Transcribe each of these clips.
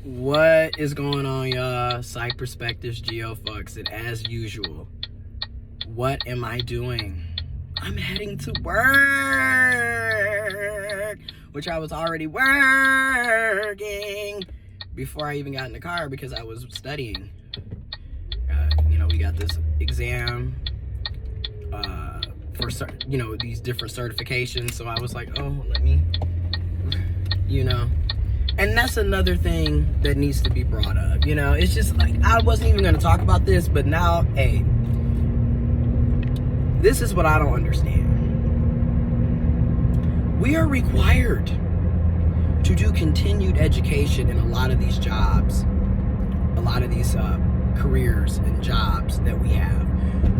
What is going on, y'all? Psych Perspectives, GeoFucks, and as usual, what am I doing? I'm heading to work, which I was already working before I even got in the car because I was studying. We got this exam for these different certifications, so I was like, oh, let me, And that's another thing that needs to be brought up. It's just like, I wasn't even going to talk about this, but now, hey, this is what I don't understand. We are required to do continued education in a lot of these jobs, a lot of these careers and jobs that we have.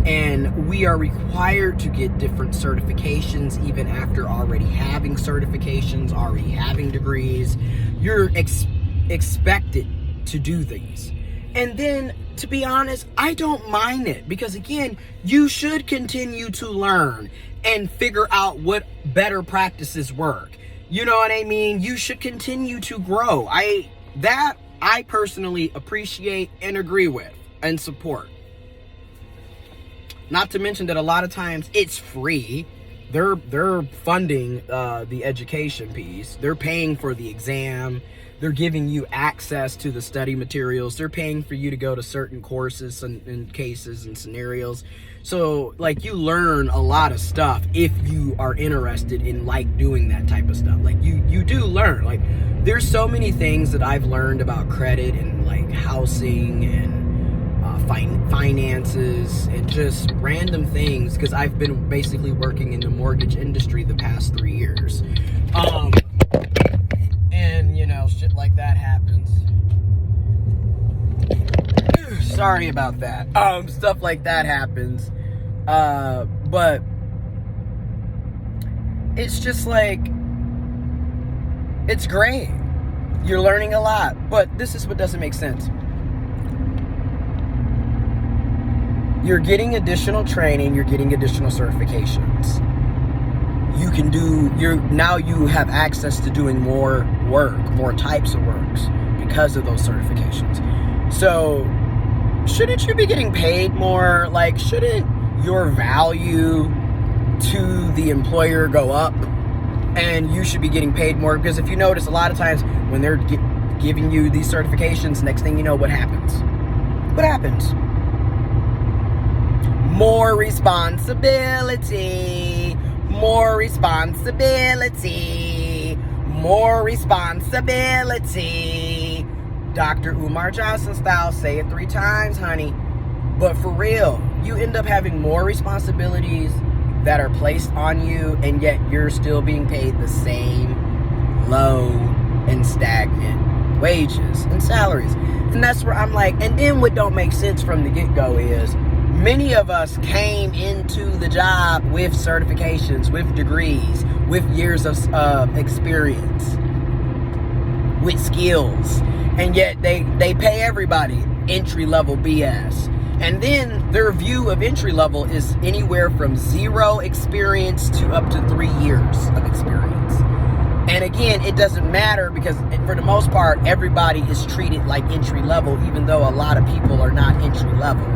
And we are required to get different certifications even after already having certifications, already having degrees. You're expected to do these. And then, to be honest, I don't mind it because, again, you should continue to learn and figure out what better practices work. You know what I mean? You should continue to grow. I personally appreciate and agree with and support. Not to mention that a lot of times it's free. They're funding the education piece. They're paying for the exam. They're giving you access to the study materials. They're paying for you to go to certain courses and cases and scenarios. So, you learn a lot of stuff if you are interested in, doing that type of stuff. You do learn. There's so many things that I've learned about credit and, housing and finances and just random things because I've been basically working in the mortgage industry the past 3 years. And, shit like that happens. Sorry about that. Stuff like that happens. But it's just it's great. You're learning a lot, but this is what doesn't make sense. You're getting additional training, you're getting additional certifications. Now you have access to doing more work, more types of works because of those certifications. So, shouldn't you be getting paid more? Shouldn't your value to the employer go up? And you should be getting paid more? Because if you notice, a lot of times when they're giving you these certifications, next thing you know, what happens? What happens? More responsibility, more responsibility, more responsibility. Dr. Umar Johnson style, say it 3 times, honey. But for real, you end up having more responsibilities that are placed on you, and yet you're still being paid the same low and stagnant wages and salaries. And that's where I'm and then what don't make sense from the get-go is many of us came into the job with certifications, with degrees, with years of experience, with skills, and yet they pay everybody entry-level BS. And then their view of entry-level is anywhere from 0 experience to up to 3 years of experience. And again, it doesn't matter because for the most part, everybody is treated like entry-level, even though a lot of people are not entry-level.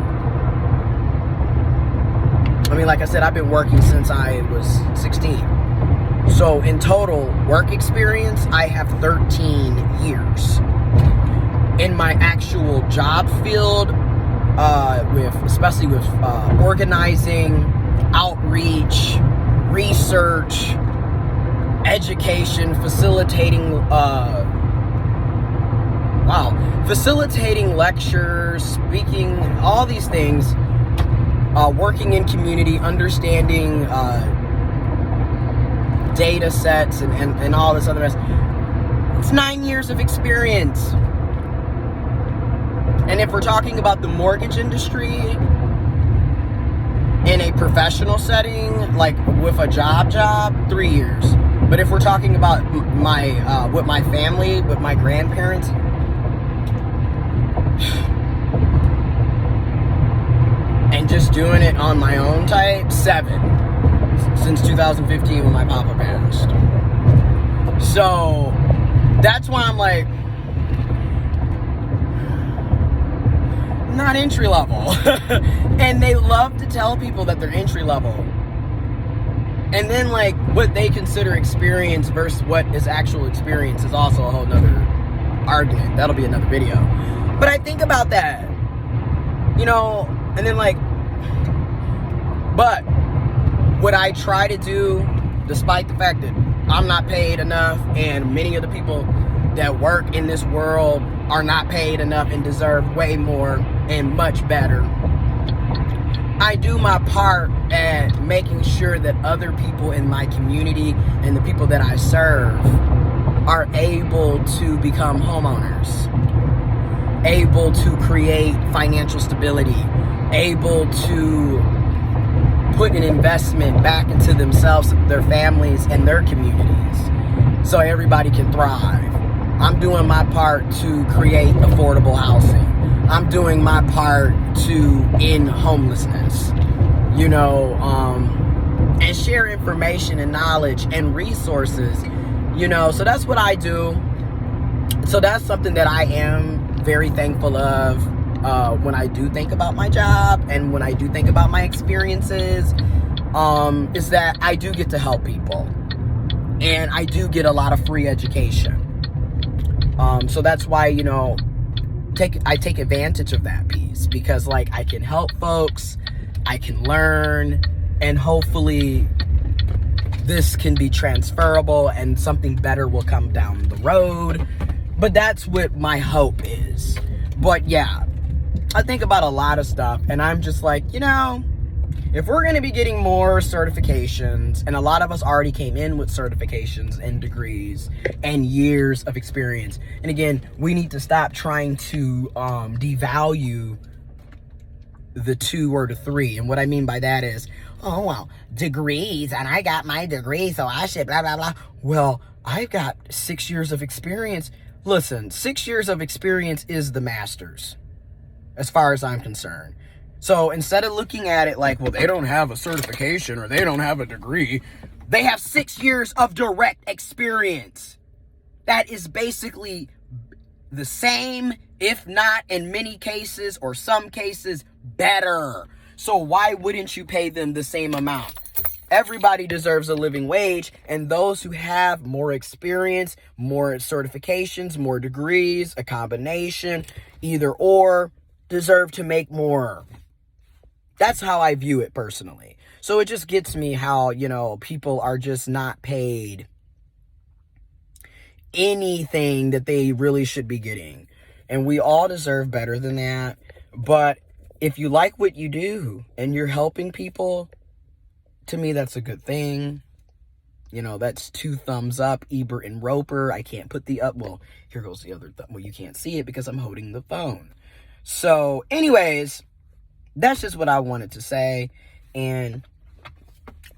Like I said, I've been working since I was 16. So in total work experience, I have 13 years. In my actual job field, especially with organizing, outreach, research, education, facilitating lectures, speaking, all these things. Working in community, understanding data sets and all this other mess. It's 9 years of experience. And if we're talking about the mortgage industry in a professional setting, with a job, 3 years. But if we're talking about with my family, with my grandparents, and just doing it on my own type, 7. Since 2015 when my papa passed. So, that's why I'm not entry level. And they love to tell people that they're entry level. And then, like, what they consider experience versus what is actual experience is also a whole nother argument. That'll be another video. But I think about that, you know, and then, like, but what I try to do, despite the fact that I'm not paid enough and many of the people that work in this world are not paid enough and deserve way more and much better, I do my part at making sure that other people in my community and the people that I serve are able to become homeowners, able to create financial stability, able to put an investment back into themselves, their families, and their communities so everybody can thrive. I'm doing my part to create affordable housing. I'm doing my part to end homelessness, you know, and share information and knowledge and resources, you know. So that's what I do. So that's something that I am very thankful of when I do think about my job and when I do think about my experiences, is that I do get to help people and I do get a lot of free education. So that's why, you know, I take advantage of that piece, because, like, I can help folks, I can learn, and hopefully this can be transferable and something better will come down the road. But that's what my hope is. But yeah, I think about a lot of stuff and I'm just like, you know, if we're going to be getting more certifications, and a lot of us already came in with certifications and degrees and years of experience, and again, we need to stop trying to devalue the 2 or the 3. And what I mean by that is, oh, well, degrees, and I got my degree, so I should blah, blah, blah. Well, I've got 6 years of experience. Listen, 6 years of experience is the master's, as far as I'm concerned. So instead of looking at it like, well, they don't have a certification or they don't have a degree, they have 6 years of direct experience. That is basically the same, if not in many cases or some cases better. So why wouldn't you pay them the same amount? Everybody deserves a living wage, and those who have more experience, more certifications, more degrees, a combination, either or, deserve to make more. That's how I view it personally. So it just gets me how, you know, people are just not paid anything that they really should be getting. And we all deserve better than that. But if you like what you do and you're helping people, to me, that's a good thing. You know, that's 2 thumbs up, Ebert and Roper. I can't put the up. Well, here goes the other thumb. Well, you can't see it because I'm holding the phone. So anyways, that's just what I wanted to say. And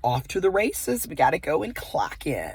off to the races. We got to go and clock in.